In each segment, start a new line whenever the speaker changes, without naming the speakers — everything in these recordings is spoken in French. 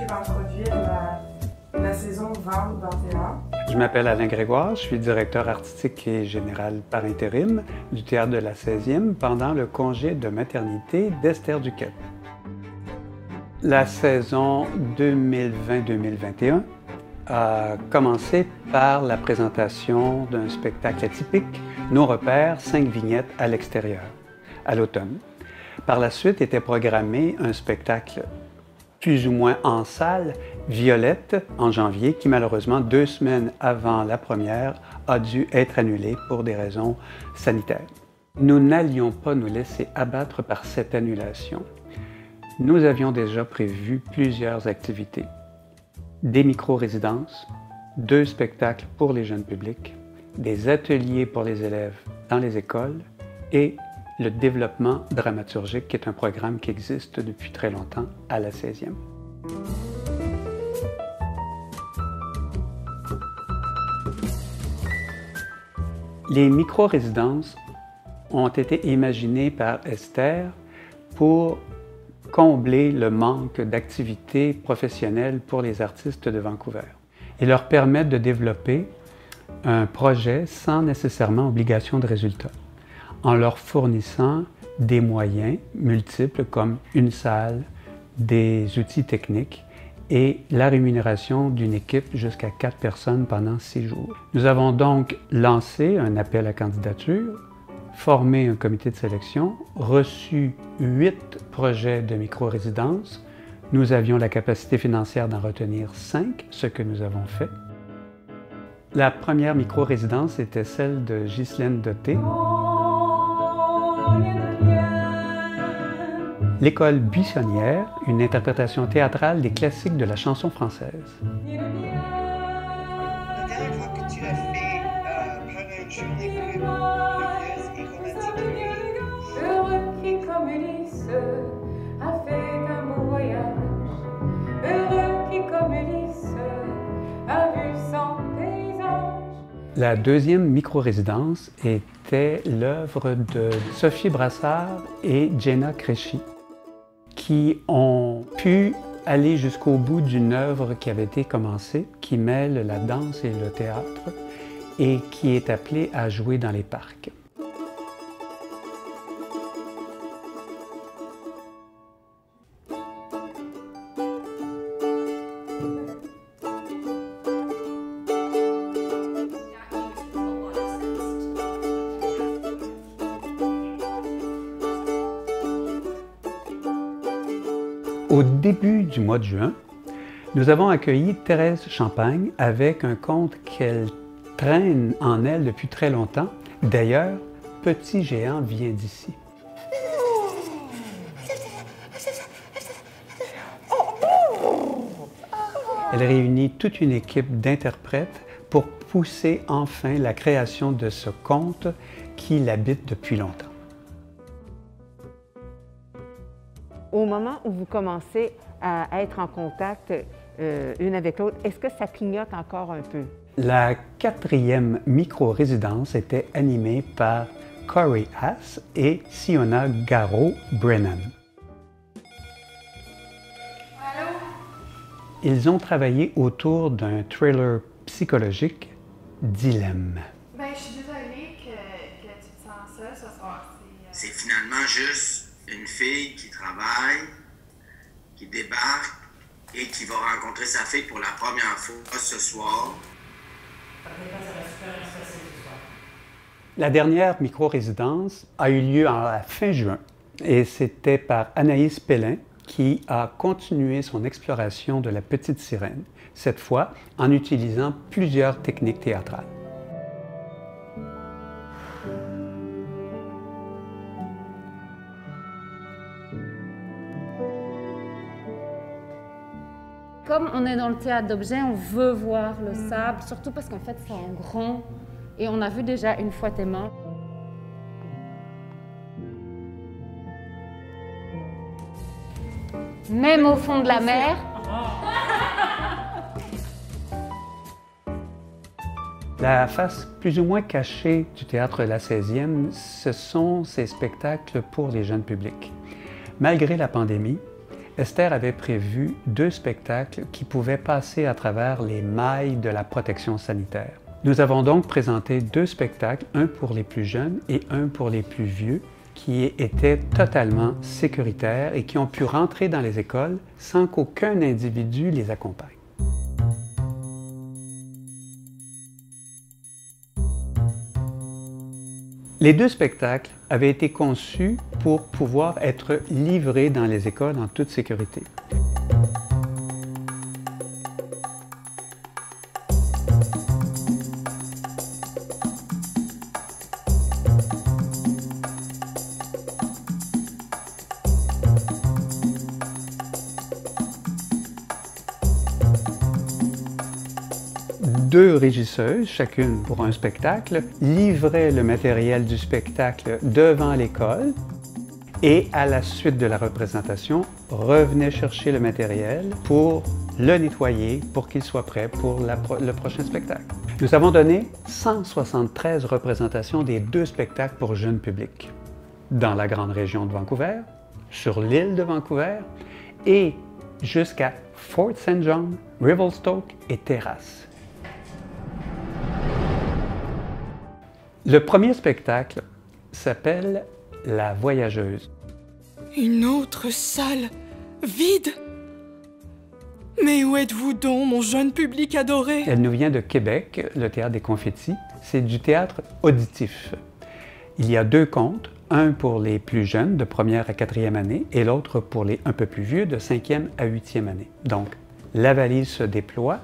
tu vas introduire la saison 2021.
Je m'appelle Alain Grégoire, je suis directeur artistique et général par intérim du Théâtre de la 16e pendant le congé de maternité d'Esther Duquette. La saison 2020-2021 a commencé par la présentation d'un spectacle atypique, Nos repères, 5 vignettes à l'extérieur, à l'automne. Par la suite était programmé un spectacle plus ou moins en salle, Violette, en janvier, qui malheureusement, 2 semaines avant la première, a dû être annulé pour des raisons sanitaires. Nous n'allions pas nous laisser abattre par cette annulation. Nous avions déjà prévu plusieurs activités. Des micro-résidences, 2 spectacles pour les jeunes publics, des ateliers pour les élèves dans les écoles et le développement dramaturgique, qui est un programme qui existe depuis très longtemps à la 16e. Les micro-résidences ont été imaginées par Esther pour combler le manque d'activités professionnelles pour les artistes de Vancouver et leur permettre de développer un projet sans nécessairement obligation de résultat, en leur fournissant des moyens multiples comme une salle, des outils techniques et la rémunération d'une équipe jusqu'à 4 personnes pendant 6 jours. Nous avons donc lancé un appel à candidature, formé un comité de sélection, reçu 8 projets de micro-résidence. Nous avions la capacité financière d'en retenir 5, ce que nous avons fait. La première micro-résidence était celle de Ghislaine Dotté. L'école buissonnière, une interprétation théâtrale des classiques de la chanson française.
La dernière fois que tu as fait pendant une journée pluvieuse et romantique,
Heureux qui comme Ulysse a fait un beau voyage. Heureux qui comme Ulysse a vu son paysage.
La deuxième micro-résidence était l'œuvre de Sophie Brassard et Jenna Créchy, qui ont pu aller jusqu'au bout d'une œuvre qui avait été commencée, qui mêle la danse et le théâtre et qui est appelée à jouer dans les parcs. Au début du mois de juin, nous avons accueilli Thérèse Champagne avec un conte qu'elle traîne en elle depuis très longtemps. D'ailleurs, Petit Géant vient d'ici. Elle réunit toute une équipe d'interprètes pour pousser enfin la création de ce conte qui l'habite depuis longtemps.
Au moment où vous commencez à être en contact une avec l'autre, est-ce que ça clignote encore un peu?
La 4e micro-résidence était animée par Corey Haas et Siona Garreau-Brennan.
Allô?
Ils ont travaillé autour d'un thriller psychologique, Dilemme.
Ben, je suis désolée que tu te sens seule ce soir.
c'est finalement juste une fille qui travaille, qui débarque et qui va rencontrer sa fille pour la première fois ce soir.
La dernière micro-résidence a eu lieu à la fin juin et c'était par Anaïs Pellin qui a continué son exploration de la petite sirène, cette fois en utilisant plusieurs techniques théâtrales.
Comme on est dans le théâtre d'objets, on veut voir le sable, surtout parce qu'en fait c'est en grand et on a vu déjà Une fois t'es mort. Même au fond de la mer.
La face plus ou moins cachée du théâtre La 16e, ce sont ces spectacles pour les jeunes publics. Malgré la pandémie, Esther avait prévu 2 spectacles qui pouvaient passer à travers les mailles de la protection sanitaire. Nous avons donc présenté 2 spectacles, un pour les plus jeunes et un pour les plus vieux, qui étaient totalement sécuritaires et qui ont pu rentrer dans les écoles sans qu'aucun individu les accompagne. Les 2 spectacles avaient été conçus pour pouvoir être livrés dans les écoles en toute sécurité. Deux régisseuses, chacune pour un spectacle, livraient le matériel du spectacle devant l'école et à la suite de la représentation, revenaient chercher le matériel pour le nettoyer pour qu'il soit prêt pour le prochain spectacle. Nous avons donné 173 représentations des 2 spectacles pour jeunes publics dans la grande région de Vancouver, sur l'île de Vancouver et jusqu'à Fort St. John, Revelstoke et Terrace. Le premier spectacle s'appelle La Voyageuse.
Une autre salle vide? Mais où êtes-vous donc, mon jeune public adoré?
Elle nous vient de Québec, le Théâtre des Confettis. C'est du théâtre auditif. Il y a 2 contes, un pour les plus jeunes, de 1e à 4e année, et l'autre pour les un peu plus vieux, de 5e à 8e année. Donc, la valise se déploie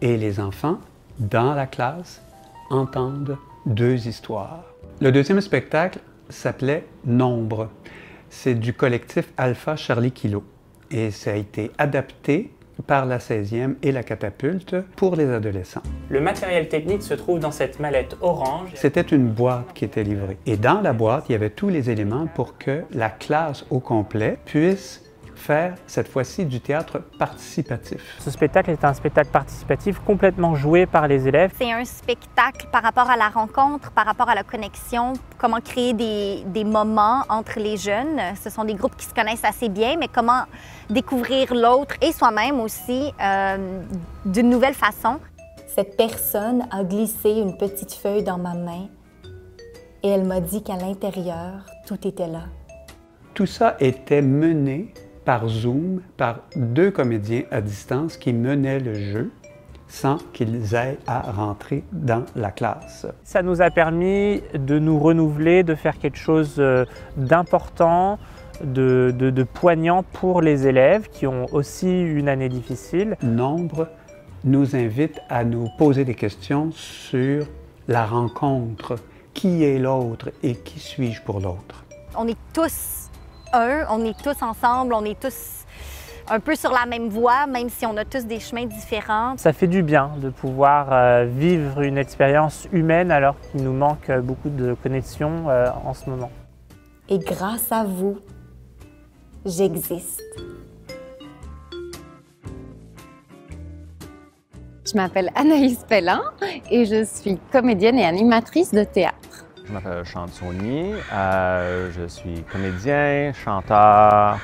et les enfants, dans la classe, entendent 2 histoires. Le deuxième spectacle s'appelait Nombre. C'est du collectif Alpha Charlie Kilo et ça a été adapté par la 16e et la Catapulte pour les adolescents.
Le matériel technique se trouve dans cette mallette orange.
C'était une boîte qui était livrée et dans la boîte, il y avait tous les éléments pour que la classe au complet puisse faire cette fois-ci du théâtre participatif.
Ce spectacle est un spectacle participatif complètement joué par les élèves.
C'est un spectacle par rapport à la rencontre, par rapport à la connexion, comment créer des moments entre les jeunes. Ce sont des groupes qui se connaissent assez bien, mais comment découvrir l'autre et soi-même aussi d'une nouvelle façon.
Cette personne a glissé une petite feuille dans ma main et elle m'a dit qu'à l'intérieur, tout était là.
Tout ça était mené par Zoom, par 2 comédiens à distance qui menaient le jeu sans qu'ils aient à rentrer dans la classe.
Ça nous a permis de nous renouveler, de faire quelque chose d'important, de poignant pour les élèves qui ont aussi une année difficile.
Nombre nous invite à nous poser des questions sur la rencontre. Qui est l'autre et qui suis-je pour l'autre?
On est tous on est tous ensemble, on est tous un peu sur la même voie, même si on a tous des chemins différents.
Ça fait du bien de pouvoir vivre une expérience humaine alors qu'il nous manque beaucoup de connexions en ce moment.
Et grâce à vous, j'existe.
Je m'appelle Anaïs Pellin et je suis comédienne et animatrice de théâtre.
Je m'appelle Chansonnier, je suis comédien, chanteur,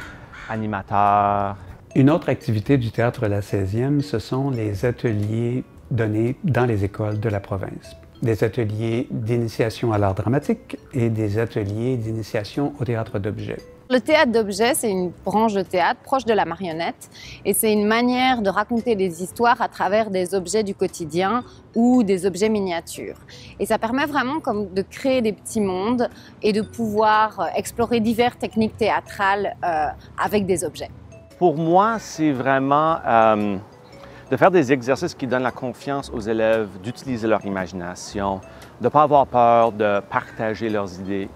animateur.
Une autre activité du Théâtre La 16e, ce sont les ateliers donnés dans les écoles de la province. Des ateliers d'initiation à l'art dramatique et des ateliers d'initiation au théâtre d'objets.
Le théâtre d'objets, c'est une branche de théâtre proche de la marionnette et c'est une manière de raconter des histoires à travers des objets du quotidien ou des objets miniatures. Et ça permet vraiment comme de créer des petits mondes et de pouvoir explorer diverses techniques théâtrales avec des objets.
Pour moi, c'est vraiment de faire des exercices qui donnent la confiance aux élèves d'utiliser leur imagination, de ne pas avoir peur de partager leurs idées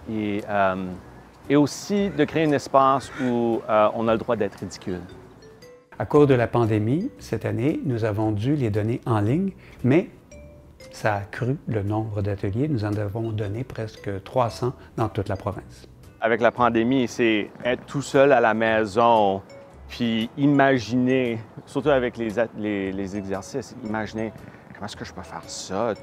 et aussi de créer un espace où on a le droit d'être ridicule.
À cause de la pandémie, cette année, nous avons dû les donner en ligne, mais ça a accru le nombre d'ateliers. Nous en avons donné presque 300 dans toute la province.
Avec la pandémie, c'est être tout seul à la maison, puis imaginer, surtout avec les exercices, imaginer comment est-ce que je peux faire ça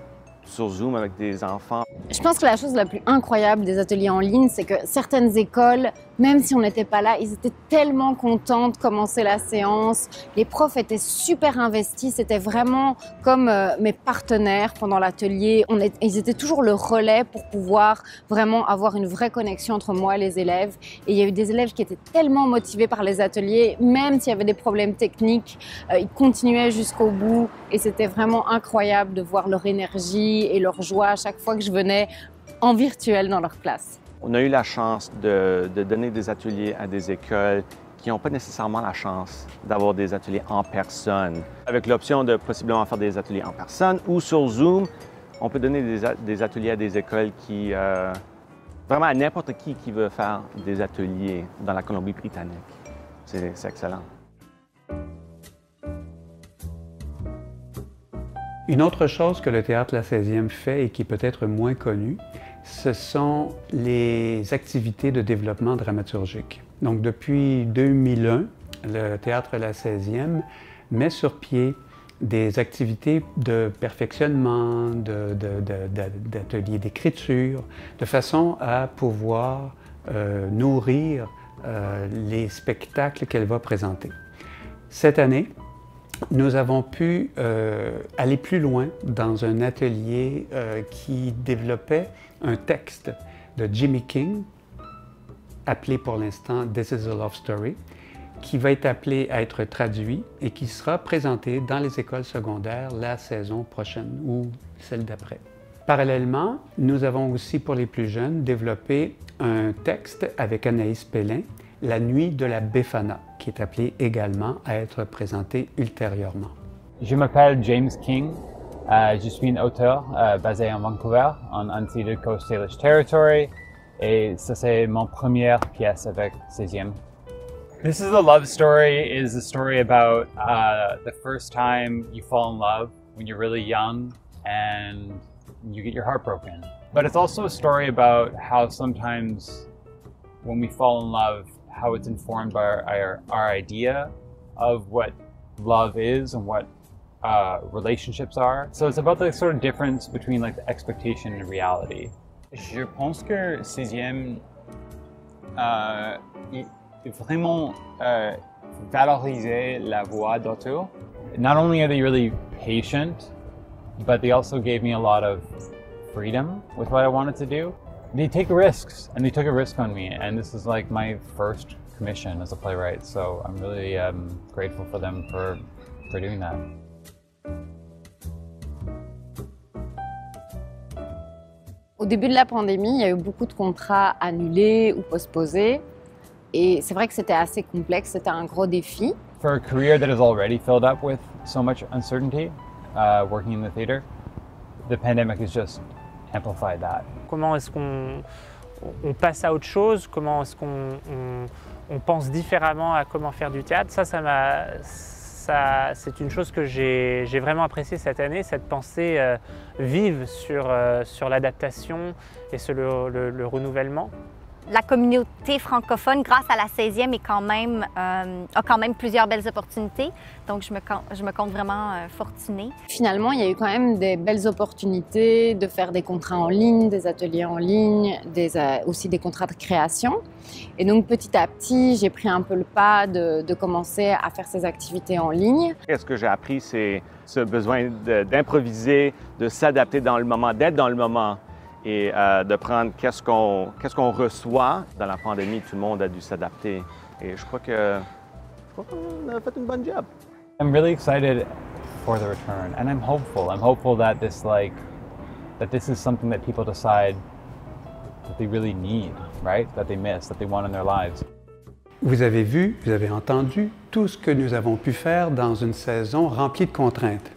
sur Zoom avec des enfants.
Je pense que la chose la plus incroyable des ateliers en ligne, c'est que certaines écoles même si on n'était pas là, ils étaient tellement contents de commencer la séance. Les profs étaient super investis, c'était vraiment comme mes partenaires pendant l'atelier. Ils étaient toujours le relais pour pouvoir vraiment avoir une vraie connexion entre moi et les élèves. Et il y a eu des élèves qui étaient tellement motivés par les ateliers, même s'il y avait des problèmes techniques, ils continuaient jusqu'au bout. Et c'était vraiment incroyable de voir leur énergie et leur joie à chaque fois que je venais en virtuel dans leur classe.
On a eu la chance de donner des ateliers à des écoles qui n'ont pas nécessairement la chance d'avoir des ateliers en personne. Avec l'option de possiblement faire des ateliers en personne ou sur Zoom, on peut donner des ateliers à des écoles qui, vraiment à n'importe qui veut faire des ateliers dans la Colombie-Britannique. C'est excellent.
Une autre chose que le Théâtre La 16e fait et qui est peut-être moins connue, ce sont les activités de développement dramaturgique. Donc, depuis 2001, le Théâtre La 16e met sur pied des activités de perfectionnement, d'ateliers d'écriture, de façon à pouvoir nourrir les spectacles qu'elle va présenter. Cette année, nous avons pu aller plus loin dans un atelier qui développait un texte de Jimmy King, appelé pour l'instant « This is a Love Story », qui va être appelé à être traduit et qui sera présenté dans les écoles secondaires la saison prochaine ou celle d'après. Parallèlement, nous avons aussi pour les plus jeunes développé un texte avec Anaïs Pellin, « La nuit de la Befana », qui est appelé également à être présenté ultérieurement.
Je m'appelle James King. Je suis un auteur basé en Vancouver, en unceded Coast Salish Territory, et ça c'est mon première pièce avec 16e. This is a Love Story is a story about the first time you fall in love when you're really young and you get your heart broken. But it's also a story about how sometimes when we fall in love, how it's informed by our idea of what love is and what relationships are. So it's about the sort of difference between like the expectation and reality. Je pense que 16e vraiment valoriser la voix d'auteur. Not only are they really patient, but they also gave me a lot of freedom with what I wanted to do. They take risks, and they took a risk on me, and this is like my first commission as a playwright, so I'm really grateful for them for doing that.
Au début de la pandémie, il y a eu beaucoup de contrats annulés ou postposés. Et c'est vrai que c'était assez complexe, c'était un gros défi.
For a career that is already filled up with so much uncertainty, working in the theater, the pandemic has just amplified that.
Comment est-ce qu'on passe à autre chose? Comment est-ce qu'on pense différemment à comment faire du théâtre? C'est une chose que j'ai vraiment appréciée cette année, cette pensée vive sur l'adaptation et sur le renouvellement.
La communauté francophone, grâce à la 16e, a quand même plusieurs belles opportunités. Donc, je me compte vraiment fortunée.
Finalement, il y a eu quand même des belles opportunités de faire des contrats en ligne, des ateliers en ligne, aussi des contrats de création. Et donc, petit à petit, j'ai pris un peu le pas de commencer à faire ces activités en ligne.
Ce que j'ai appris, c'est ce besoin d'improviser, de s'adapter dans le moment, d'être dans le moment. Et de prendre qu'est-ce qu'on reçoit. Dans la pandémie, tout le monde a dû s'adapter. Et je crois qu'on a fait une bonne job.
I'm really excited for the return, and I'm hopeful. I'm hopeful that this is something that people decide that they really need, right? That they miss, that they want in their lives.
Vous avez vu, vous avez entendu tout ce que nous avons pu faire dans une saison remplie de contraintes.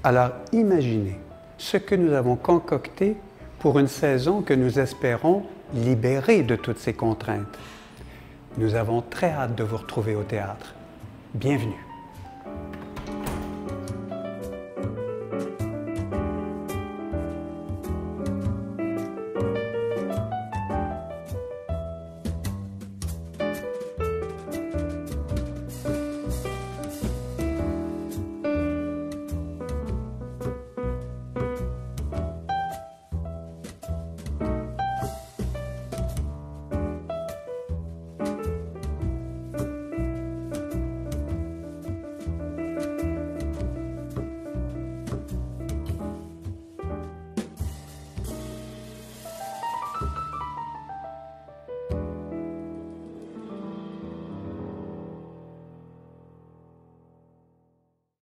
Alors imaginez ce que nous avons concocté pour une saison que nous espérons libérer de toutes ces contraintes. Nous avons très hâte de vous retrouver au théâtre. Bienvenue.